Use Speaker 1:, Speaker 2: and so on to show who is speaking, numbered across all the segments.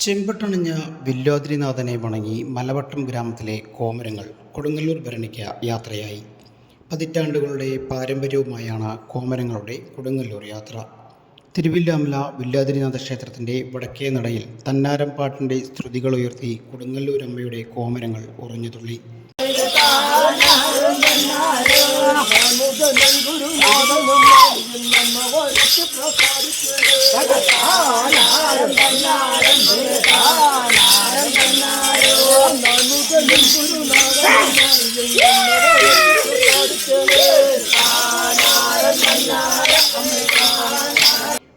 Speaker 1: ചെമ്പട്ടണിഞ്ഞ വില്വാദ്രിനാഥനെ വണങ്ങി മലവട്ടം ഗ്രാമത്തിലെ കോമരങ്ങൾ കൊടുങ്ങല്ലൂർ ഭരണിക്ക് യാത്രയായി. പതിറ്റാണ്ടുകളുടെ പാരമ്പര്യവുമായാണ് കോമരങ്ങളുടെ കൊടുങ്ങല്ലൂർ യാത്ര. തിരുവില്ലാമല വില്വാദ്രിനാഥ ക്ഷേത്രത്തിൻ്റെ വടക്കേ നടയിൽ തന്നാരം പാട്ടിൻ്റെ ശ്രുതികളുയർത്തി കൊടുങ്ങല്ലൂരമ്മയുടെ കോമരങ്ങൾ ഉറഞ്ഞുതുള്ളി.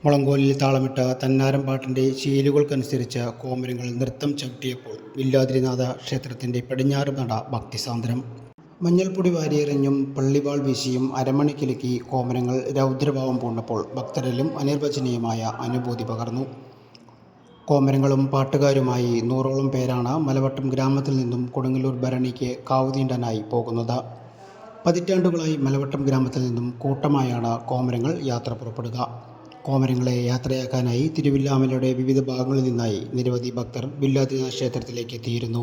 Speaker 1: മുളങ്കോലിൽ താളമിട്ട തന്നാരം പാട്ടിൻ്റെ ശീലുകൾക്കനുസരിച്ച് കോമരങ്ങൾ നൃത്തം ചവിട്ടിയപ്പോൾ വില്വാദ്രിനാഥ ക്ഷേത്രത്തിൻ്റെ പടിഞ്ഞാറ് നട ഭക്തിസാന്ദ്രം. മഞ്ഞൾപ്പൊടി വാരിയെറിഞ്ഞും പള്ളിവാൾ വീശിയും അരമണിക്കിലുക്കി കോമരങ്ങൾ രൗദ്രഭാവം പൂണ്ടപ്പോൾ ഭക്തരിലും അനിർവചനീയമായ അനുഭൂതി പകർന്നു. കോമരങ്ങളും പാട്ടുകാരുമായി 100ഓളം പേരാണ് മലവട്ടം ഗ്രാമത്തിൽ നിന്നും കൊടുങ്ങല്ലൂർ ഭരണിക്ക് കാവുതീണ്ടാനായി പോകുന്നത്. പതിറ്റാണ്ടുകളായി മലവട്ടം ഗ്രാമത്തിൽ നിന്നും കൂട്ടമായാണ് കോമരങ്ങൾ യാത്ര പുറപ്പെടുക. കോമരങ്ങളെ യാത്രയാക്കാനായി തിരുവില്ലാമലയുടെ വിവിധ ഭാഗങ്ങളിൽ നിന്നായി നിരവധി ഭക്തർ വില്വാദ്രിനാഥ ക്ഷേത്രത്തിലേക്ക് എത്തിയിരുന്നു.